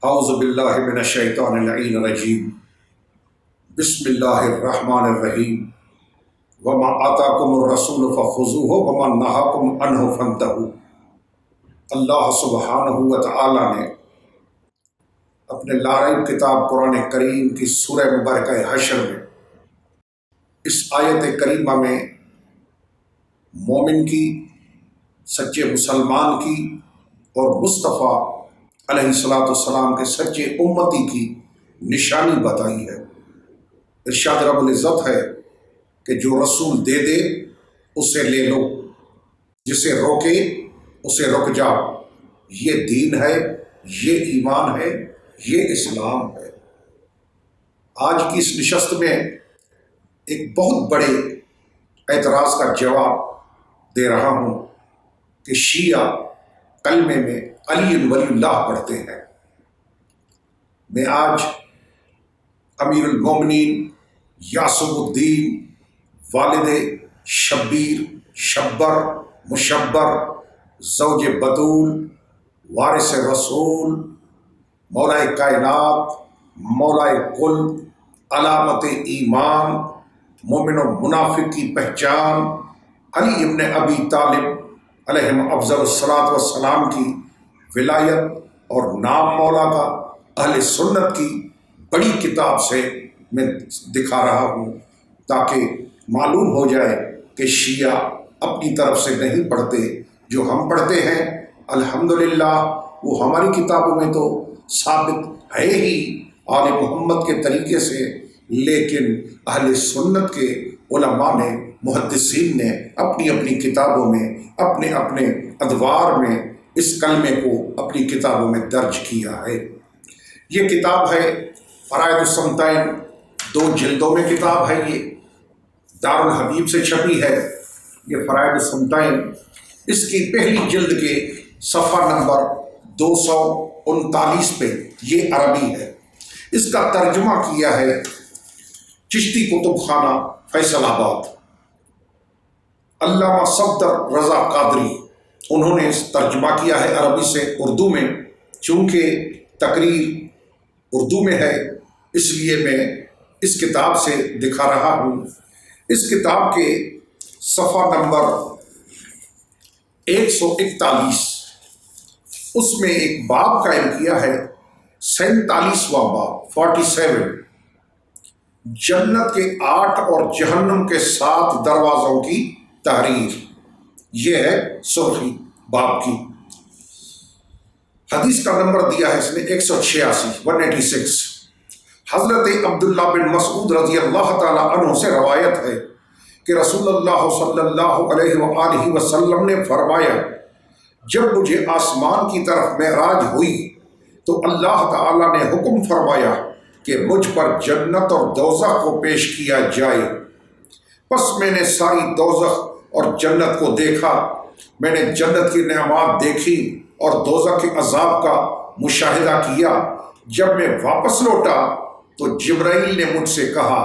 اعوذ باللہ من الشیطان اللعین الرجیم بسم اللہ الرحمن الرحیم وما آتاکم الرسول فخذوہ وما نہاکم عنہ فانتہوا۔ اللہ سبحانہ وتعالی نے اپنے لاریب کتاب قرآن کریم کی سورہ مبارکہ حشر میں اس آیت کریمہ میں مومن کی، سچے مسلمان کی اور مصطفیٰ علیہ السلام کے سچے امتی کی نشانی بتائی ہے۔ ارشاد رب العزت ہے کہ جو رسول دے دے اسے لے لو، جسے روکے اسے رک جاؤ۔ یہ دین ہے، یہ ایمان ہے، یہ اسلام ہے۔ آج کی اس نشست میں ایک بہت بڑے اعتراض کا جواب دے رہا ہوں کہ شیعہ کلمے میں علی ولی اللہ پڑھتے ہیں۔ میں آج امیر المومنین یاسر الدین والد شبیر شبر مشبر زوج بطول وارث رسول مولا کائنات مولا کل علامت ایمان مومن و منافق کی پہچان علی ابن ابی طالب علیہ افضل الصلاۃ والسلام کی ولایت اور نام مولا کا اہل سنت کی بڑی کتاب سے میں دکھا رہا ہوں، تاکہ معلوم ہو جائے کہ شیعہ اپنی طرف سے نہیں پڑھتے۔ جو ہم پڑھتے ہیں الحمدللہ وہ ہماری کتابوں میں تو ثابت ہے ہی آل محمد کے طریقے سے، لیکن اہل سنت کے علماء نے، محدثین نے اپنی اپنی کتابوں میں اپنے اپنے ادوار میں اس کلمے کو اپنی کتابوں میں درج کیا ہے۔ یہ کتاب ہے فرائض الصمتین، 2 جلدوں میں کتاب ہے۔ یہ دارالحبیب سے چھپی ہے یہ فرائض الصمتین۔ اس کی پہلی جلد کے صفحہ نمبر 239 پہ یہ عربی ہے۔ اس کا ترجمہ کیا ہے چشتی کتب خانہ فیصل آباد، علامہ صفدر رضا قادری، انہوں نے اس ترجمہ کیا ہے عربی سے اردو میں۔ چونکہ تقریر اردو میں ہے اس لیے میں اس کتاب سے دکھا رہا ہوں۔ اس کتاب کے صفحہ نمبر 141 اس میں ایک باب قائم کیا ہے، 47واں باب 47، جنت کے 8 اور جہنم کے 7 دروازوں کی تحریر۔ یہ ہے سرخی باب کی۔ حدیث کا نمبر دیا ہے اس نے 186 حضرت عبداللہ بن مسعود رضی اللہ تعالی عنہ سے روایت ہے کہ رسول اللہ صلی اللہ علیہ وآلہ وسلم نے فرمایا، جب مجھے آسمان کی طرف معراج ہوئی تو اللہ تعالی نے حکم فرمایا کہ مجھ پر جنت اور دوزخ کو پیش کیا جائے۔ پس میں نے ساری دوزخ اور جنت کو دیکھا، میں نے جنت کی نعمات دیکھی اور دوزخ کے عذاب کا مشاہدہ کیا۔ جب میں واپس لوٹا تو جبرائیل نے مجھ سے کہا،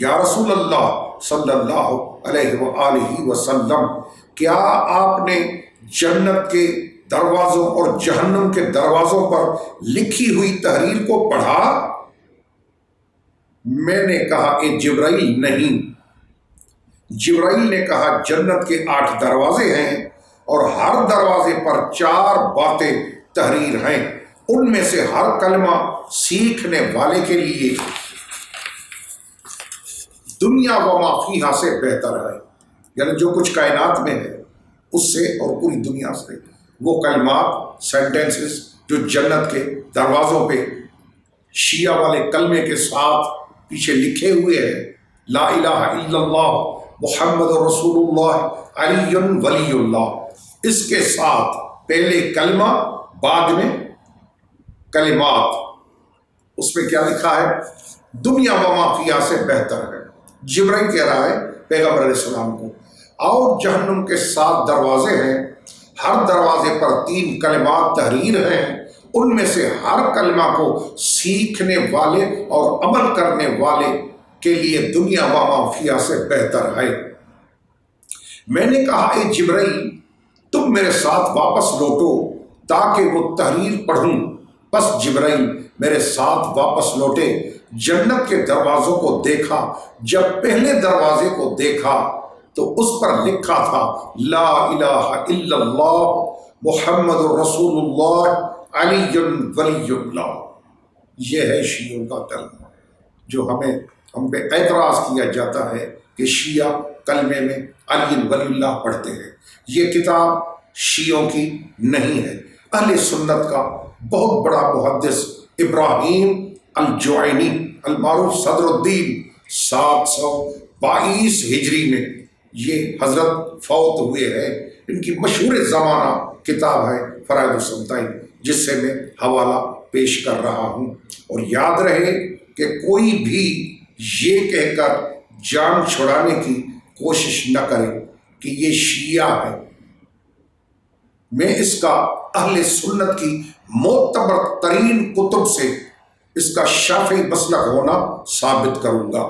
یا رسول اللہ صلی اللہ علیہ وآلہ وسلم، کیا آپ نے جنت کے دروازوں اور جہنم کے دروازوں پر لکھی ہوئی تحریر کو پڑھا؟ میں نے کہا کہ جبرائیل نہیں۔ جبرائیل نے کہا، جنت کے 8 دروازے ہیں اور ہر دروازے پر 4 باتیں تحریر ہیں، ان میں سے ہر کلمہ سیکھنے والے کے لیے دنیا و ما فیہا سے بہتر ہے۔ یعنی جو کچھ کائنات میں ہے اس سے اور پوری دنیا سے وہ کلمات، سینٹنسز جو جنت کے دروازوں پہ شیعہ والے کلمے کے ساتھ پیچھے لکھے ہوئے ہیں، لا الہ الا اللہ محمد رسول اللہ علی ولی اللہ، اس کے ساتھ پہلے کلمہ بعد میں کلمات، اس میں کیا لکھا ہے؟ دنیا و ما فیہا سے بہتر ہے۔ جبرائیل کہہ رہا ہے پیغمبر علیہ السلام کو، اور جہنم کے 7 دروازے ہیں، ہر دروازے پر 3 کلمات تحریر ہیں، ان میں سے ہر کلمہ کو سیکھنے والے اور عمل کرنے والے کے لیے دنیا و ما فیہا سے بہتر ہے۔ میں نے کہا، اے جبرائیل، تم میرے ساتھ واپس لوٹو تاکہ وہ تحریر پڑھوں۔ بس جبرائیل میرے ساتھ واپس لوٹے، جنت کے دروازوں کو دیکھا۔ جب پہلے دروازے کو دیکھا تو اس پر لکھا تھا لا الہ الا اللہ محمد رسول اللہ علی ولی اللہ۔ یہ ہے شیعوں کا کلمہ، جو ہم پہ اعتراض کیا جاتا ہے کہ شیعہ کلمے میں علی ولی اللہ پڑھتے ہیں۔ یہ کتاب شیعوں کی نہیں ہے، اہل سنت کا بہت بڑا محدث ابراہیم الجوینی المعروف صدر الدین 722 ہجری میں یہ حضرت فوت ہوئے ہیں۔ ان کی مشہور زمانہ کتاب ہے فرائض السنتین، جس سے میں حوالہ پیش کر رہا ہوں۔ اور یاد رہے کہ کوئی بھی یہ کہہ کر جان چھڑانے کی کوشش نہ کرے کہ یہ شیعہ ہے۔ میں اس کا اہل سنت کی معتبر ترین کتب سے اس کا شافعی مسلک ہونا ثابت کروں گا۔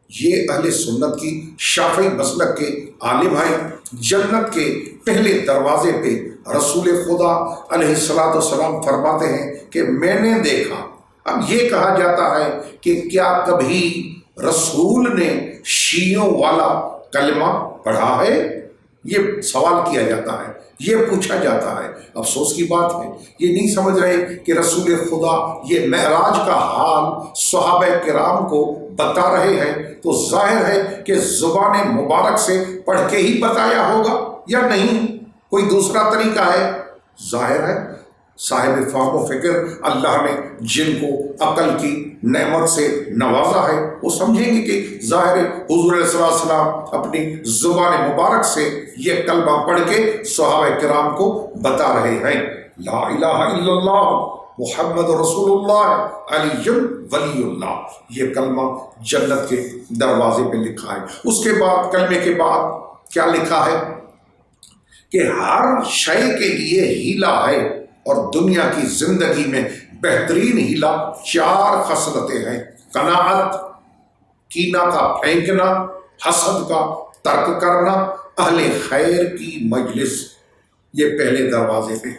یہ اہل سنت کی شافعی مسلک کے عالم ہیں۔ جنت کے پہلے دروازے پہ رسول خدا علیہ السلام فرماتے ہیں کہ میں نے دیکھا۔ اب یہ کہا جاتا ہے کہ کیا کبھی رسول نے شیعوں والا کلمہ پڑھا ہے؟ یہ سوال کیا جاتا ہے، یہ پوچھا جاتا ہے۔ افسوس کی بات ہے یہ نہیں سمجھ رہے کہ رسول خدا یہ معراج کا حال صحابہ کرام کو بتا رہے ہیں، تو ظاہر ہے کہ زبان مبارک سے پڑھ کے ہی بتایا ہوگا یا نہیں، کوئی دوسرا طریقہ ہے؟ ظاہر ہے صاحب فہم و فکر اللہ نے جن کو عقل کی نعمت سے نوازا ہے، وہ سمجھیں گے کہ ظاہر حضور علیہ السلام اپنی زبان مبارک سے یہ کلمہ پڑھ کے صحابہ کرام کو بتا رہے ہیں لا الہ الا اللہ محمد رسول اللہ علی ولی اللہ۔ یہ کلمہ جنت کے دروازے پہ لکھا ہے۔ اس کے بعد کلمے کے بعد کیا لکھا ہے کہ ہر شے کے لیے ہیلہ ہے، اور دنیا کی زندگی میں بہترین ہیلہ 4 خصلتیں ہیں: قناعت، کینہ کا پھینکنا، حسد کا ترک کرنا، اہل خیر کی مجلس۔ یہ پہلے دروازے پہ۔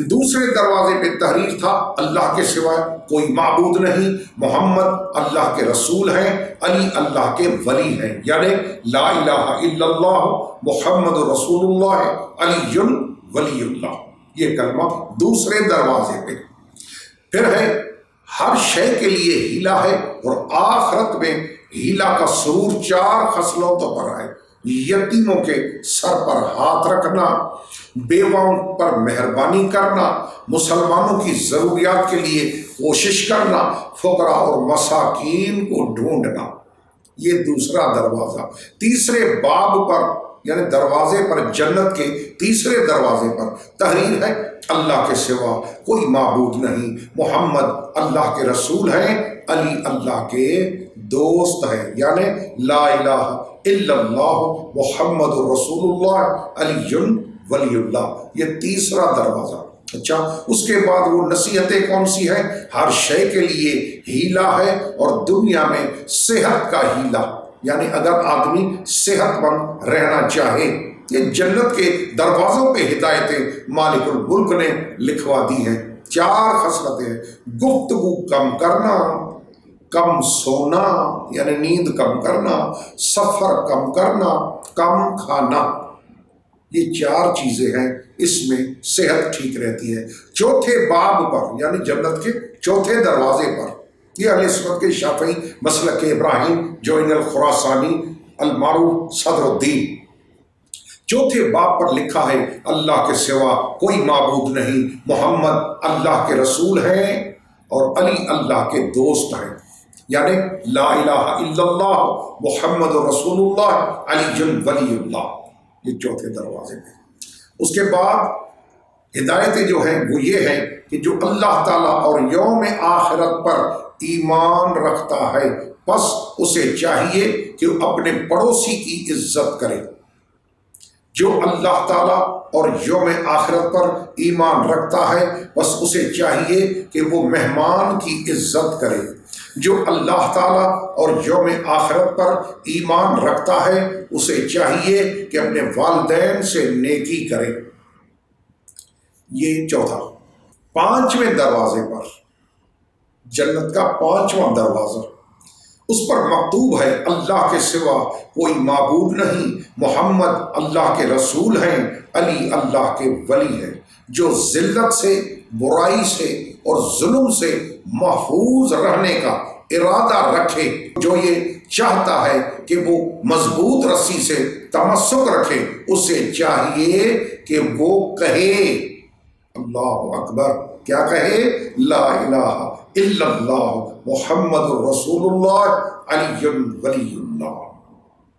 دوسرے دروازے پہ تحریر تھا اللہ کے سوا کوئی معبود نہیں، محمد اللہ کے رسول ہیں، علی اللہ کے ولی ہیں، یعنی لا الہ الا اللہ محمد رسول اللہ علی ولی اللہ۔ یہ کلمہ دوسرے دروازے پہ۔ پھر ہے ہر شے کے لیے ہیلہ ہے، اور آخرت میں ہیلہ کا سرور 4 خصلتوں پر ہے: یتیموں کے سر پر ہاتھ رکھنا، بیواؤں پر مہربانی کرنا، مسلمانوں کی ضروریات کے لیے کوشش کرنا، فقراء اور مساکین کو ڈھونڈنا۔ یہ دوسرا دروازہ۔ تیسرے باب پر یعنی دروازے پر، جنت کے تیسرے دروازے پر تحریر ہے اللہ کے سوا کوئی معبود نہیں، محمد اللہ کے رسول ہیں، علی اللہ کے دوست ہیں، یعنی لا الہ الا اللہ محمد رسول اللہ علی ولی اللہ۔ یہ تیسرا دروازہ۔ اچھا، اس کے بعد وہ نصیحتیں کون سی ہیں؟ ہر شے کے لیے ہیلہ ہے، اور دنیا میں صحت کا ہیلہ، یعنی اگر آدمی صحت مند رہنا چاہے۔ یہ جنت کے دروازوں پہ ہدایتیں مالک الملک نے لکھوا دی ہیں۔ 4 خصلتیں ہیں: گفتگو کم کرنا، کم سونا یعنی نیند کم کرنا، سفر کم کرنا، کم کھانا۔ یہ 4 چیزیں ہیں، اس میں صحت ٹھیک رہتی ہے۔ چوتھے باب پر یعنی جنت کے چوتھے دروازے پر، یہ اہل سنت کے شافعی مسلک کے ابراہیم جوینی الخراسانی المعروف صدر الدین، چوتھے باب پر لکھا ہے اللہ کے سوا کوئی معبود نہیں، محمد اللہ کے رسول ہیں، اور علی اللہ کے دوست ہیں، یعنی لا الہ الا اللہ محمد رسول اللہ علی ولی اللہ۔ یہ چوتھے دروازے پہ۔ اس کے بعد ہدایتیں جو ہیں وہ یہ ہیں کہ جو اللہ تعالیٰ اور یوم آخرت پر ایمان رکھتا ہے، پس اسے چاہیے کہ وہ اپنے پڑوسی کی عزت کرے۔ جو اللہ تعالیٰ اور یوم آخرت پر ایمان رکھتا ہے، بس اسے چاہیے کہ وہ مہمان کی عزت کرے۔ جو اللہ تعالیٰ اور یوم آخرت پر ایمان رکھتا ہے، اسے چاہیے کہ اپنے والدین سے نیکی کرے۔ یہ چوتھا۔ 5ویں دروازے پر، جنت کا 5واں دروازہ، اس پر مکتوب ہے اللہ کے سوا کوئی معبود نہیں، محمد اللہ کے رسول ہیں، علی اللہ کے ولی ہیں۔ جو ذلت سے، برائی سے اور ظلم سے محفوظ رہنے کا ارادہ رکھے، جو یہ چاہتا ہے کہ وہ مضبوط رسی سے تمسک رکھے، اسے چاہیے کہ وہ کہے اللہ اکبر، کیا کہے؟ لا الہ الا اللہ محمد رسول اللہ علی ولی اللہ۔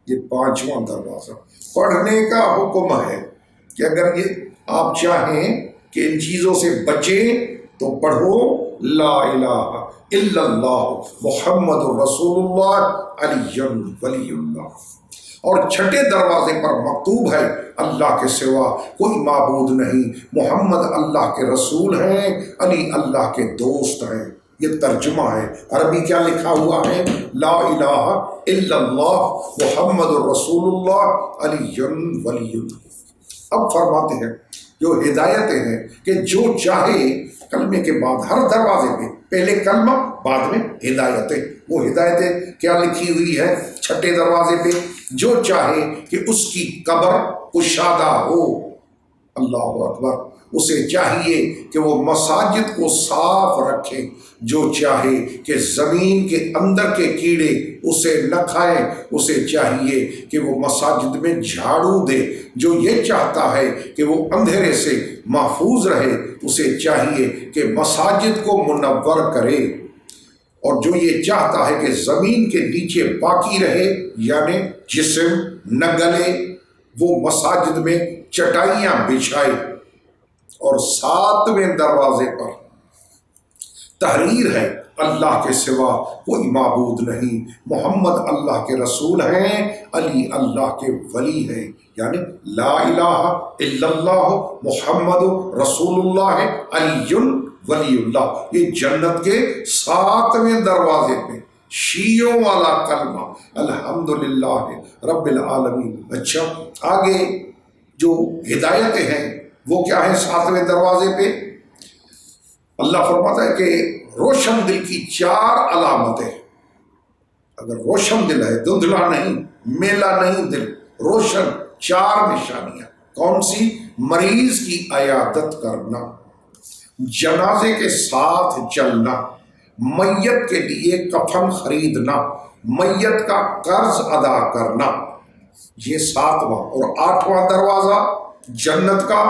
یہ 5واں دروازہ پڑھنے کا حکم ہے کہ اگر یہ آپ چاہیں کہ ان چیزوں سے بچیں تو پڑھو لا الہ الا اللہ محمد رسول اللہ علی ولی اللہ۔ اور 6 دروازے پر مکتوب ہے اللہ کے سوا کوئی معبود نہیں، محمد اللہ کے رسول ہیں، علی اللہ کے دوست ہیں۔ یہ ترجمہ ہے، عربی کیا لکھا ہوا ہے؟ لا الہ الا اللہ محمد رسول اللہ علی ولی اللہ۔ اب فرماتے ہیں جو ہدایتیں ہیں کہ جو چاہے کلمے کے بعد ہر دروازے پہ پہلے کلمہ بعد میں ہدایتیں، وہ ہدایتیں کیا لکھی ہوئی ہے 6 دروازے پہ؟ جو چاہے کہ اس کی قبر کشادہ ہو، اللہ اکبر، اسے چاہیے کہ وہ مساجد کو صاف رکھے، جو چاہے کہ زمین کے اندر کے کیڑے اسے نہ کھائیں، اسے چاہیے کہ وہ مساجد میں جھاڑو دے، جو یہ چاہتا ہے کہ وہ اندھیرے سے محفوظ رہے، اسے چاہیے کہ مساجد کو منور کرے، اور جو یہ چاہتا ہے کہ زمین کے نیچے باقی رہے یعنی جسم نہ گلے، وہ مساجد میں چٹائیاں بچھائے۔ اور 7ویں دروازے پر تحریر ہے اللہ کے سوا کوئی معبود نہیں، محمد اللہ کے رسول ہیں، علی اللہ کے ولی ہیں، یعنی لا الہ الا اللہ محمد رسول اللہ علی ولی اللہ۔ یہ جنت کے 7ویں دروازے پہ شیعوں والا کلمہ الحمدللہ رب العالمین۔ اچھا، آگے جو ہدایتیں ہیں وہ کیا ہیں 7ویں دروازے پہ؟ اللہ فرماتا ہے کہ روشن دل کی 4 علامتیں، اگر روشن دل ہے، دھندلا نہیں، میلا نہیں دل، روشن 4 نشانیاں۔ کون سی؟ مریض کی عیادت کرنا، جنازے کے ساتھ چلنا، میت کے لیے کفن خریدنا، میت کا قرض ادا کرنا۔ یہ 7واں اور 8واں دروازہ جنت کا،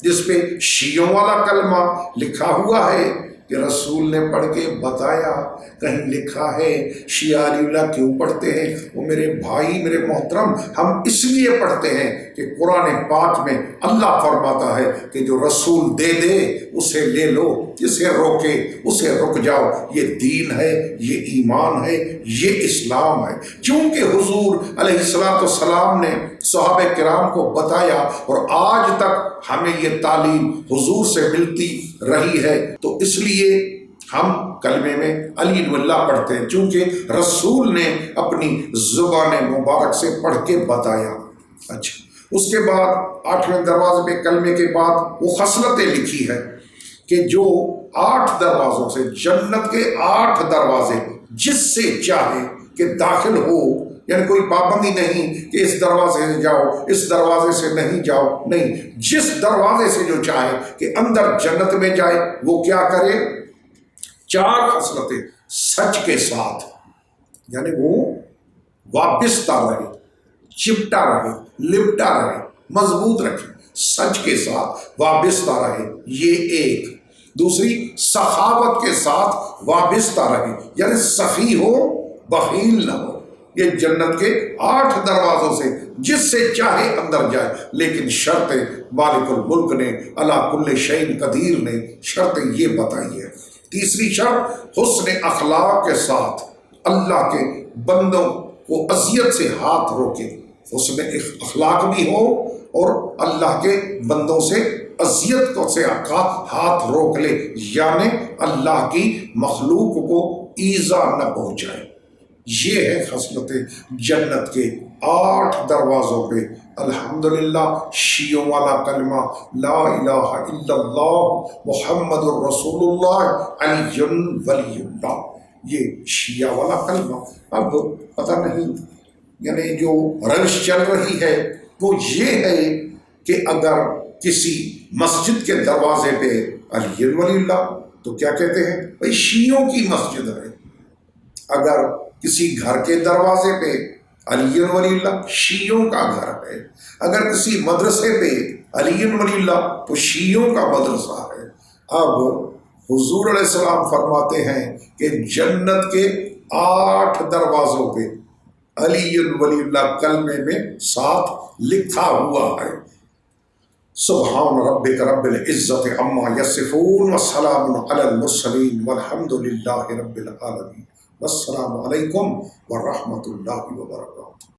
جس پہ شیعوں والا کلمہ لکھا ہوا ہے کہ رسول نے پڑھ کے بتایا، کہیں لکھا ہے شیعہ علی اللہ کیوں پڑھتے ہیں؟ وہ میرے بھائی، میرے محترم، ہم اس لیے پڑھتے ہیں کہ قرآن پاک میں اللہ فرماتا ہے کہ جو رسول دے دے اسے لے لو، جسے روکے اسے رک جاؤ۔ یہ دین ہے، یہ ایمان ہے، یہ اسلام ہے۔ چونکہ حضور علیہ السلام نے صحابہ کرام کو بتایا اور آج تک ہمیں یہ تعلیم حضور سے ملتی رہی ہے، تو اس لیے ہم کلمے میں علی اللہ پڑھتے ہیں، چونکہ رسول نے اپنی زبان مبارک سے پڑھ کے بتایا۔ اچھا، اس کے بعد 8ویں دروازے پہ کلمے کے بعد وہ خصلتیں لکھی ہے کہ جو 8 دروازوں سے، جنت کے 8 دروازے، جس سے چاہے کہ داخل ہو، یعنی کوئی پابندی نہیں کہ اس دروازے سے جاؤ، اس دروازے سے نہیں جاؤ، نہیں، جس دروازے سے جو چاہے کہ اندر جنت میں جائے وہ کیا کرے؟ 4 خصلتیں سچ کے ساتھ، یعنی وہ وابستہ رہے، چپٹا رہے، لپٹا رہے، مضبوط رکھے، سچ کے ساتھ وابستہ رہے، یہ ایک۔ دوسری، سخاوت کے ساتھ وابستہ رہے، یعنی سخی ہو، بخیل نہ ہو۔ یہ جنت کے 8 دروازوں سے جس سے چاہے اندر جائے، لیکن شرط مالک الملک نے، علی کل شیء قدیر نے شرط یہ بتائی ہے۔ تیسری شرط، حسن اخلاق کے ساتھ اللہ کے بندوں کو اذیت سے ہاتھ روکے، حسن اخلاق بھی ہو اور اللہ کے بندوں سے اذیت کو سے ہاتھ روک لے، یعنی اللہ کی مخلوق کو ایذا نہ پہنچائے۔ یہ ہے خصلت جنت کے 8 دروازوں پہ الحمدللہ شیعوں والا کلمہ لا الہ الا اللہ محمد الرسول اللہ علی ولی اللہ، یہ شیعہ والا کلمہ۔ اب پتہ نہیں یعنی جو روش چل رہی ہے وہ یہ ہے کہ اگر کسی مسجد کے دروازے پہ علی ولی اللہ تو کیا کہتے ہیں؟ بھائی شیعوں کی مسجد ہے۔ اگر کسی گھر کے دروازے پہ علی ولی اللہ شیعوں کا گھر ہے۔ اگر کسی مدرسے پہ علی ولی اللہ تو شیعوں کا مدرسہ ہے۔ اب حضور علیہ السلام فرماتے ہیں کہ جنت کے 8 دروازوں پہ علی ولی اللہ کلمے میں ساتھ لکھا ہوا ہے۔ سبحان ربک رب العزت عما یصفون وسلام علی المرسلین والحمد للہ رب العالمین۔ والسلام علیکم ورحمۃ اللہ وبرکاتہ۔